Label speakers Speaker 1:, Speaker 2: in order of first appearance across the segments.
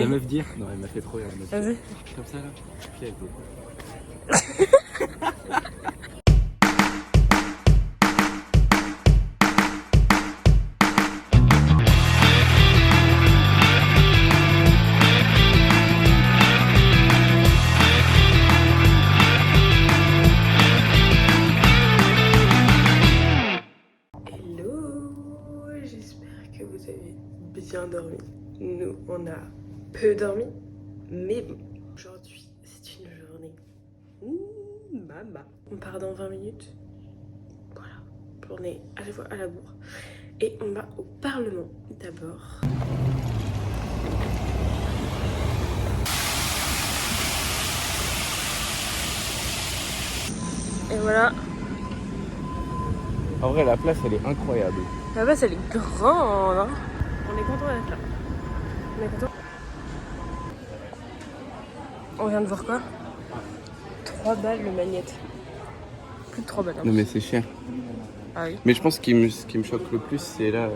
Speaker 1: La meuf dire? Non, elle m'a fait trop rire.
Speaker 2: Vas-y.
Speaker 1: Comme ça là? Ok, go.
Speaker 2: Hello, j'espère que vous avez bien dormi. Nous, on a peu dormi, mais bon, aujourd'hui, c'est une journée. Mama. On part dans 20 minutes. Voilà, journée à la bourre. Et on va au Parlement d'abord. Et voilà.
Speaker 1: En vrai, la place elle est incroyable.
Speaker 2: La base elle est grande, hein. On est content d'être là. On est content. On vient de voir quoi? 3 balles le magnète. Plus de 3 balles. Hein.
Speaker 1: Non mais c'est cher.
Speaker 2: Ah oui.
Speaker 1: Mais je pense que ce qui me choque le plus, c'est là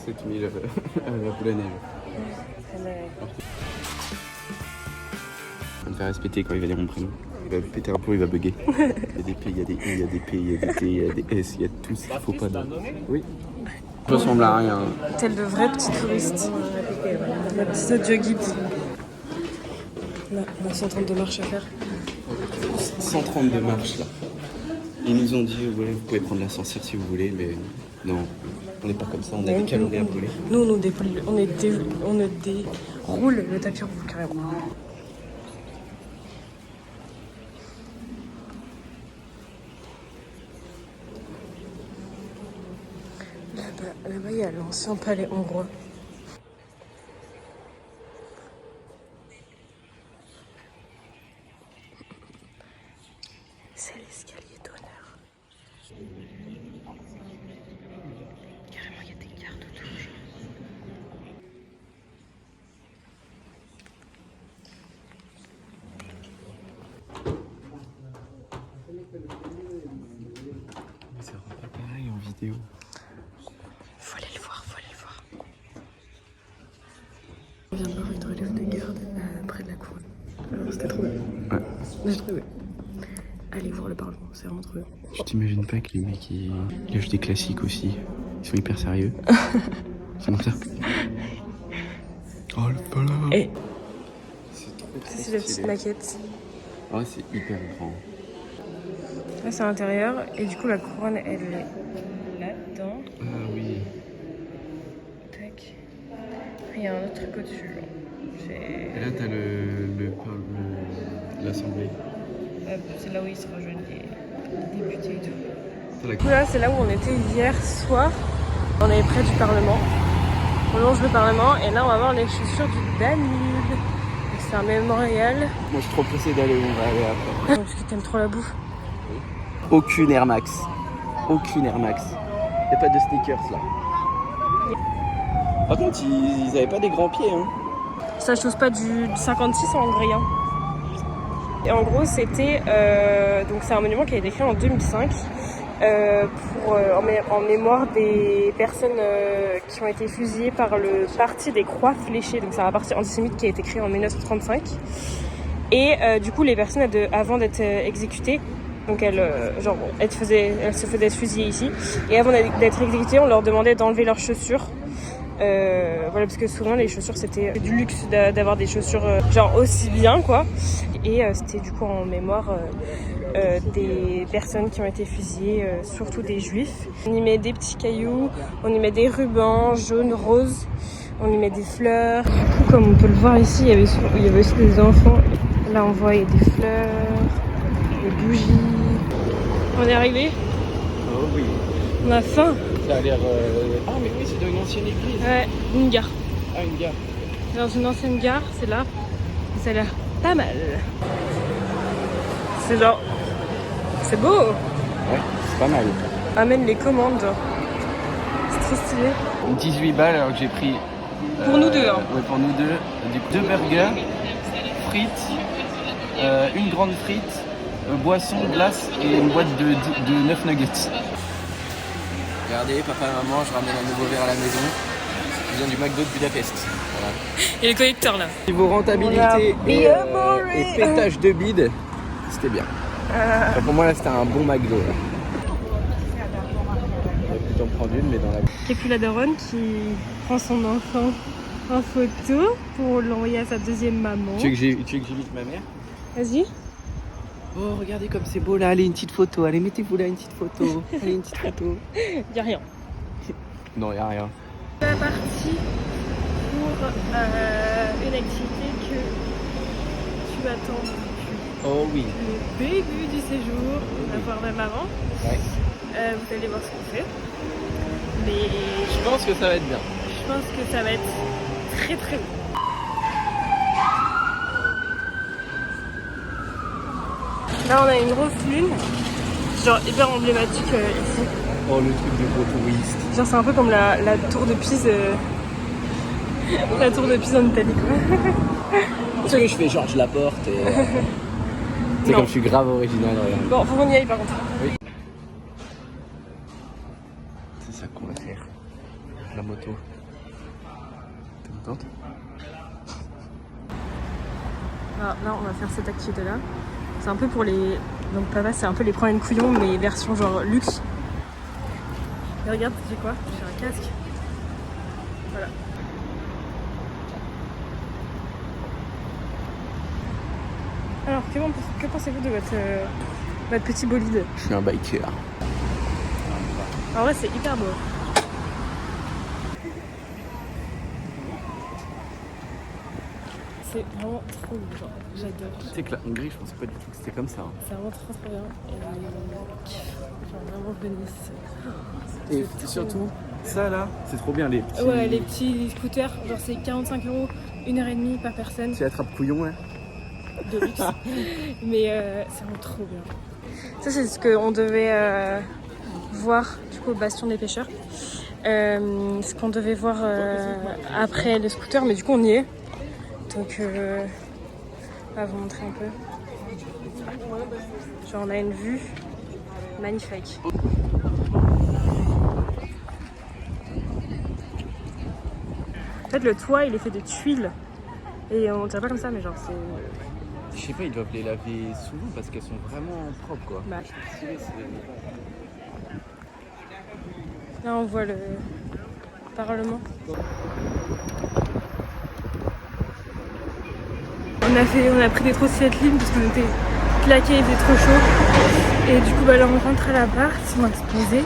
Speaker 1: 7000 à la boule à neige. On va me faire respecter quand il va dire mon prénom. Il va péter un plomb, il va bugger. Il y a des P, il y a des I, il y a des P, il y a des T, il y a des S, il y a tout ce qu'il faut pas de... Oui. Ça ressemble à rien.
Speaker 2: Tel de vrais petits touristes. La petite audio guide. Là, on a 132 marches à faire.
Speaker 1: 132 marches là. Ils nous ont dit, ouais, vous pouvez prendre l'ascenseur si vous voulez, mais non, on n'est pas comme ça, on a des calories à brûler.
Speaker 2: Nous, on déroule le tapis rouge carrément. Là-bas, il y a l'ancien palais hongrois. C'est l'escalier d'honneur. Carrément, il y a des gardes autour.
Speaker 1: Mais ça rend pas pareil en vidéo.
Speaker 2: Faut aller le voir, faut aller le voir. On vient de voir une relève de garde près de la cour. Alors c'était trop bien.
Speaker 1: Ouais.
Speaker 2: J'ai trouvé bien. Allez voir le Parlement, c'est vraiment trop bien.
Speaker 1: Je t'imagine pas que les mecs ils lâchent des classiques aussi. Ils sont hyper sérieux. C'est comme ça. Oh le Parlement.
Speaker 2: Et
Speaker 1: c'est trop
Speaker 2: c'est la petite maquette.
Speaker 1: Oh c'est hyper grand.
Speaker 2: Là c'est l'intérieur et du coup la couronne elle est là-dedans.
Speaker 1: Ah oui.
Speaker 2: Tac. Il y a un autre truc au-dessus.
Speaker 1: Et là t'as l'assemblée.
Speaker 2: C'est là où il se rejoignent les députés et tout.
Speaker 1: T'as la...
Speaker 2: Du coup là c'est là où on était hier soir. On est près du Parlement. On longe le Parlement et là on va voir les chaussures du Danube. C'est un mémorial.
Speaker 1: Moi je suis trop pressé d'aller où on va aller après.
Speaker 2: Parce que t'aimes trop la bouffe.
Speaker 1: Aucune Air Max. Aucune Air Max. Y a pas de sneakers là. Par contre ils avaient pas des grands pieds hein.
Speaker 2: Ça chose pas du 56 en gris. Hein. Et en gros c'était donc c'est un monument qui a été créé en 2005 en mémoire des personnes qui ont été fusillées par le parti des Croix Fléchées. Donc c'est un parti antisémite qui a été créé en 1935. Et du coup les personnes avant d'être exécutées, donc elles se faisaient fusiller ici. Et avant d'être exécutées, on leur demandait d'enlever leurs chaussures. Voilà, parce que souvent les chaussures c'était du luxe d'avoir des chaussures genre aussi bien quoi. Et c'était du coup en mémoire des personnes qui ont été fusillées, surtout des juifs. On y met des petits cailloux, on y met des rubans jaunes, roses, on y met des fleurs. Du coup, comme on peut le voir ici, il y avait aussi des enfants. Là on voit il y a des fleurs, des bougies. On est arrivé.
Speaker 1: Oh oui.
Speaker 2: On a faim.
Speaker 1: Ça a l'air... Ah mais oui c'est dans une ancienne église.
Speaker 2: Ouais, une gare.
Speaker 1: Ah une gare.
Speaker 2: C'est dans une ancienne gare, c'est là. Et ça a l'air pas mal. C'est genre... C'est beau.
Speaker 1: Ouais, c'est pas mal.
Speaker 2: Amène les commandes. C'est trop stylé.
Speaker 1: 18 balles alors que j'ai pris...
Speaker 2: Pour nous deux, hein.
Speaker 1: Ouais, pour nous deux. Du coup, 2 burgers, frites, une grande frite, boisson, glace et une boîte de 9 nuggets. Regardez, papa et maman, je ramène un nouveau verre à la maison. Je viens du McDo de Budapest. Voilà.
Speaker 2: Et les connecteurs là.
Speaker 1: Niveau rentabilité et pétage de bide, c'était bien. Enfin, pour moi là c'était un bon McDo. Là. On va plutôt en prendre une, mais dans la...
Speaker 2: Et puis la daronne qui prend son enfant en photo pour l'envoyer à sa deuxième maman.
Speaker 1: Tu veux que j'imite ma mère?
Speaker 2: Vas-y.
Speaker 1: Oh, regardez comme c'est beau là, allez, une petite photo. Allez, mettez-vous là une petite photo. Allez, une petite photo.
Speaker 2: Y'a rien.
Speaker 1: Non, y'a rien.
Speaker 2: On est parti pour une activité que tu attends depuis
Speaker 1: Oh oui.
Speaker 2: le début du séjour, voire même avant.
Speaker 1: Ouais.
Speaker 2: Vous allez voir ce qu'on fait. Mais
Speaker 1: Je pense que ça va être bien.
Speaker 2: je pense que ça va être très très bon. Là on a une grosse lune, genre hyper emblématique ici.
Speaker 1: Oh, le truc de gros touriste.
Speaker 2: Genre c'est un peu comme la tour de Pise. La tour de Pise en Italie quoi.
Speaker 1: Est-ce que je fais Georges Laporte et... C'est
Speaker 2: Non.
Speaker 1: comme je suis grave original. Regarde.
Speaker 2: Bon, faut qu'on y aille par contre.
Speaker 1: Oui. C'est ça qu'on va faire. La moto. T'es contente?
Speaker 2: Là on va faire cette activité là. C'est un peu pour les... Donc papa c'est un peu les problèmes couillons mais version genre luxe. Et regarde, j'ai quoi? J'ai un casque. Voilà. Alors, que pensez-vous de votre petit bolide?
Speaker 1: Je suis un biker.
Speaker 2: En vrai, c'est hyper beau. C'est vraiment trop beau, genre, j'adore.
Speaker 1: Tu sais que la Hongrie, je pensais pas du tout que c'était comme ça.
Speaker 2: C'est vraiment trop bien. Et genre vraiment Venise.
Speaker 1: Et surtout, ça là, c'est trop bien les petits...
Speaker 2: Ouais, les petits scooters, genre c'est 45 €, 1h30 par personne.
Speaker 1: Tu attrapes couillon, hein.
Speaker 2: De luxe. Mais c'est vraiment trop bien. Ça, c'est ce qu'on devait voir du coup au Bastion des Pêcheurs. Ce qu'on devait voir après le scooter, mais du coup on y est. Donc, on va vous montrer un peu. Genre, on a une vue magnifique. En fait, le toit, il est fait de tuiles. Et on dirait pas comme ça, mais genre, c'est...
Speaker 1: Je sais pas, ils doivent les laver souvent parce qu'elles sont vraiment propres quoi.
Speaker 2: Bah. Là, on voit le Parlement. On a pris des trottinettes libres parce qu'on était claqués, il faisait trop chaud. Et du coup, là, on rentre à l'appart, on va se poser.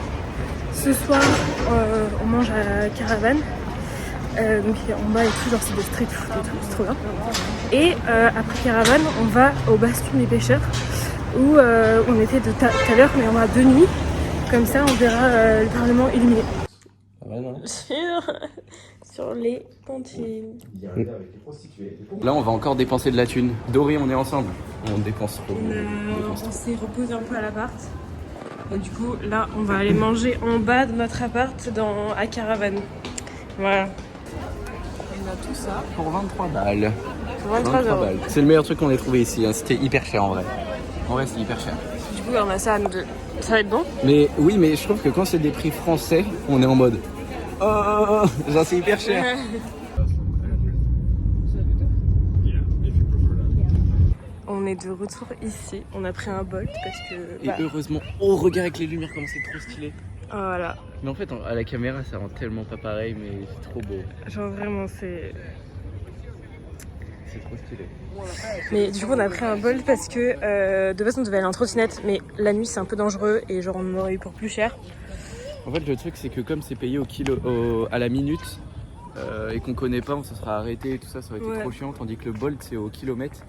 Speaker 2: Ce soir, on mange à Caravane. Donc en bas et tout, genre c'est des street food et tout, c'est trop bien. Et après Caravane, on va au Bastion des Pêcheurs où on était tout à l'heure, mais on va de nuit. Comme ça, on verra le Parlement illuminé.
Speaker 1: Ouais, non.
Speaker 2: Sur les cantines.
Speaker 1: Là, on va encore dépenser de la thune. Doré, on est ensemble. On dépense trop.
Speaker 2: On s'est reposé un peu à l'appart. Et du coup, là, on va aller manger en bas de notre appart à Caravane. Voilà. On a tout ça.
Speaker 1: Pour 23 balles.
Speaker 2: Pour 23 €.
Speaker 1: balles. C'est le meilleur truc qu'on ait trouvé ici. Hein. C'était hyper cher en vrai. En vrai, c'est hyper cher.
Speaker 2: Du coup, on a ça à nous deux. Ça va être bon?
Speaker 1: Mais oui, mais je trouve que quand c'est des prix français, on est en mode. Oh, genre c'est hyper cher.
Speaker 2: On est de retour ici. On a pris un Bolt parce que.
Speaker 1: Et heureusement, oh, regarde avec les lumières comme c'est trop stylé.
Speaker 2: Voilà.
Speaker 1: Mais en fait, à la caméra, ça rend tellement pas pareil, mais c'est trop beau.
Speaker 2: Genre vraiment, c'est.
Speaker 1: C'est trop stylé.
Speaker 2: Mais du coup, on a pris un Bolt parce que de base, on devait aller en trottinette, mais la nuit, c'est un peu dangereux et genre, on aurait eu pour plus cher.
Speaker 1: En fait, le truc, c'est que comme c'est payé à la minute et qu'on connaît pas, on se sera arrêté et tout ça, ça aurait été trop chiant. Tandis que le Bolt, c'est au kilomètre.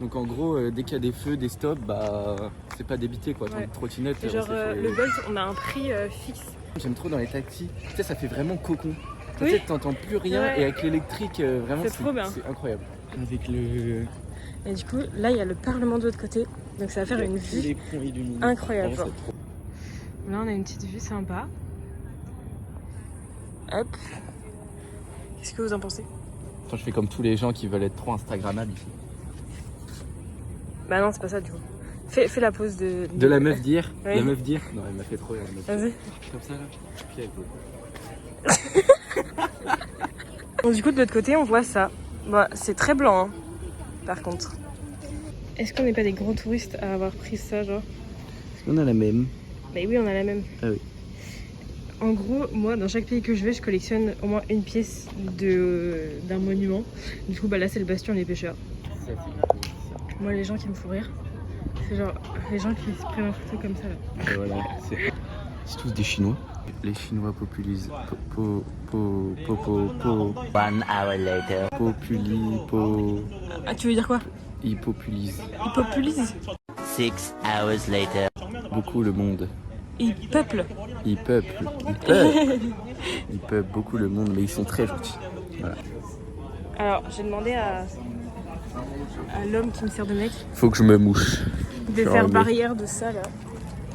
Speaker 1: Donc en gros, dès qu'il y a des feux, des stops, bah c'est pas débité quoi. Tandis que trottinette,
Speaker 2: et genre, le Bolt, on a un prix fixe.
Speaker 1: J'aime trop dans les taxis. Tu sais, ça fait vraiment cocon. Tu
Speaker 2: Oui.
Speaker 1: sais, t'entends plus rien et avec l'électrique, vraiment,
Speaker 2: C'est trop bien.
Speaker 1: C'est incroyable. Avec le.
Speaker 2: Et du coup, là, il y a le Parlement de l'autre côté. Donc ça va faire une vue incroyable.
Speaker 1: Genre.
Speaker 2: Là, on a une petite vue sympa. Hop. Qu'est-ce que vous en pensez?
Speaker 1: Attends, je fais comme tous les gens qui veulent être trop Instagrammables ici.
Speaker 2: Bah non, c'est pas ça du coup. Fais la pause de...
Speaker 1: De la meuf d'hier.
Speaker 2: Oui.
Speaker 1: La meuf d'hier. Non, elle m'a fait trop rire.
Speaker 2: Vas-y.
Speaker 1: Comme ça là. Puis elle
Speaker 2: Donc du coup de l'autre côté on voit ça. Bah, c'est très blanc hein, par contre. Est-ce qu'on n'est pas des grands touristes à avoir pris ça genre?
Speaker 1: Est-ce qu'on a la même?
Speaker 2: Bah oui on a la même.
Speaker 1: Ah oui.
Speaker 2: En gros moi dans chaque pays que je vais je collectionne au moins une pièce d'un monument. Du coup bah là c'est le bastion des pêcheurs.
Speaker 1: Ça,
Speaker 2: Moi les gens qui me font rire c'est genre les gens qui se prennent en photo comme ça là.
Speaker 1: et voilà, c'est tous des Chinois. Les Chinois populisent. One hour later.
Speaker 2: Ah tu veux dire quoi?
Speaker 1: Ils populisent.
Speaker 2: Ils populisent.
Speaker 3: 6 hours later.
Speaker 1: Beaucoup le monde.
Speaker 2: Ils peuplent.
Speaker 1: Ils peuplent. Ils peuplent beaucoup le monde, mais ils sont très gentils. Voilà.
Speaker 2: Alors j'ai demandé à l'homme qui me sert de mec
Speaker 1: Faut que je me mouche.
Speaker 2: de faire barrière de ça là.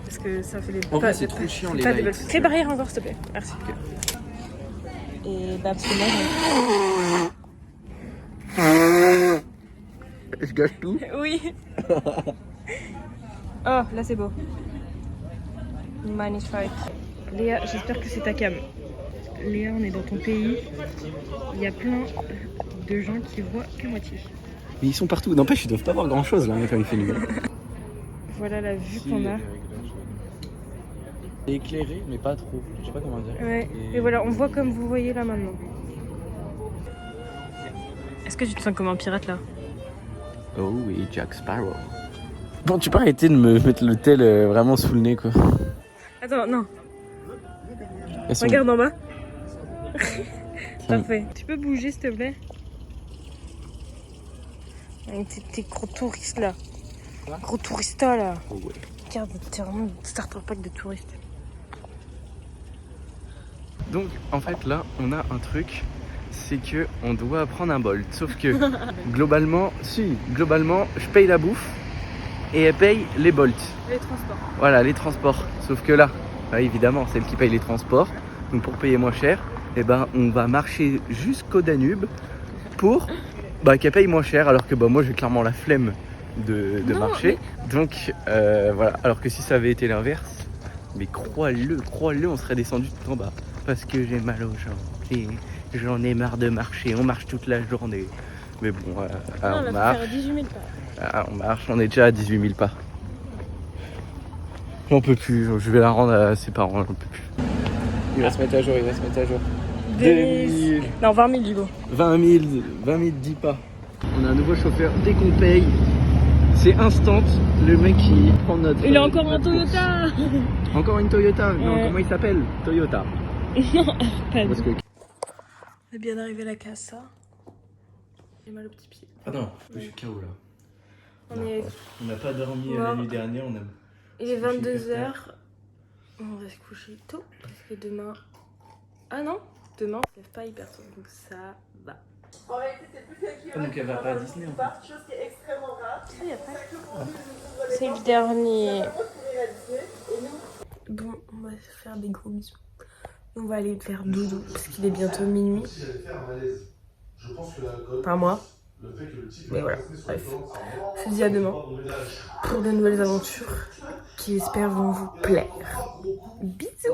Speaker 2: Parce que ça fait des
Speaker 1: En vrai, c'est trop chiant les lights.
Speaker 2: Fais barrière encore s'il te plaît. Merci. Et bah parce que moi
Speaker 1: Je gâche tout.
Speaker 2: oui. Oh là c'est beau. Magnifique. Léa, j'espère que c'est ta cam. Léa, on est dans ton pays. Il y a plein de gens qui voient que moitié.
Speaker 1: Mais ils sont partout. N'empêche, ils doivent pas voir grand chose là quand il fait nuit.
Speaker 2: Voilà la vue qu'on a.
Speaker 1: Éclairé, mais pas trop. Je sais pas comment dire.
Speaker 2: Ouais. Et voilà, on voit comme vous voyez là maintenant. Est-ce que tu te sens comme un pirate là?
Speaker 1: Oh oui, Jack Sparrow. Bon, tu peux arrêter de me mettre le tel vraiment sous le nez quoi.
Speaker 2: Attends, non.
Speaker 1: Elles sont-
Speaker 2: Regarde en bas. Parfait. Tu peux bouger s'il te plaît? Avec tes gros touristes là.
Speaker 1: Quoi?
Speaker 2: Gros touristas là.
Speaker 1: Oh ouais.
Speaker 2: Regarde, t'es vraiment un starter pack de touristes.
Speaker 1: Donc en fait là on a un truc, c'est que on doit prendre un Bolt. Sauf que globalement je paye la bouffe et elle paye les Bolt.
Speaker 2: Les transports.
Speaker 1: Voilà les transports. Sauf que là, bah, évidemment c'est elle qui paye les transports. Donc pour payer moins cher, eh ben, on va marcher jusqu'au Danube pour qu'elle paye moins cher. Alors que moi j'ai clairement la flemme de marcher. Donc voilà, alors que si ça avait été l'inverse, mais crois-le, on serait descendu tout en bas. Parce que j'ai mal aux jambes et j'en ai marre de marcher. On marche toute la journée. Mais bon, on marche.
Speaker 2: Faire 18 000 pas.
Speaker 1: On marche, on est déjà à 18 000 pas. J'en peux plus, je vais la rendre à ses parents, j'en peux plus. Il va se mettre à jour.
Speaker 2: 2000. Non, 20 000 du coup.
Speaker 1: 20 000, 10 pas. On a un nouveau chauffeur, dès qu'on paye, c'est instant, le mec qui prend notre...
Speaker 2: Il est encore en
Speaker 1: notre course.
Speaker 2: Toyota.
Speaker 1: Encore une Toyota. Non,
Speaker 2: Ouais.
Speaker 1: comment il s'appelle? Toyota.
Speaker 2: Non, pas
Speaker 1: Parce que...
Speaker 2: On est bien arrivé à la casa. J'ai mal au petit pied.
Speaker 1: Ah non, je suis KO là.
Speaker 2: On
Speaker 1: n'a pas dormi
Speaker 2: Non.
Speaker 1: la nuit dernière, on a...
Speaker 2: Il est
Speaker 1: se coucher
Speaker 2: 22
Speaker 1: hyper
Speaker 2: h. On va se coucher tôt parce que demain. Ah non, demain on se lève pas hyper tôt donc ça va.
Speaker 1: Ah, donc elle va pas à Disney en fait.
Speaker 2: Ah, y a pas. C'est le dernier. Bon, on va se faire des gros bisous. On va aller faire dodo parce qu'il est bientôt minuit. Pas moi. Mais voilà, bref. Je vous dis à demain pour de nouvelles aventures qui j'espère vont vous plaire. Bisous.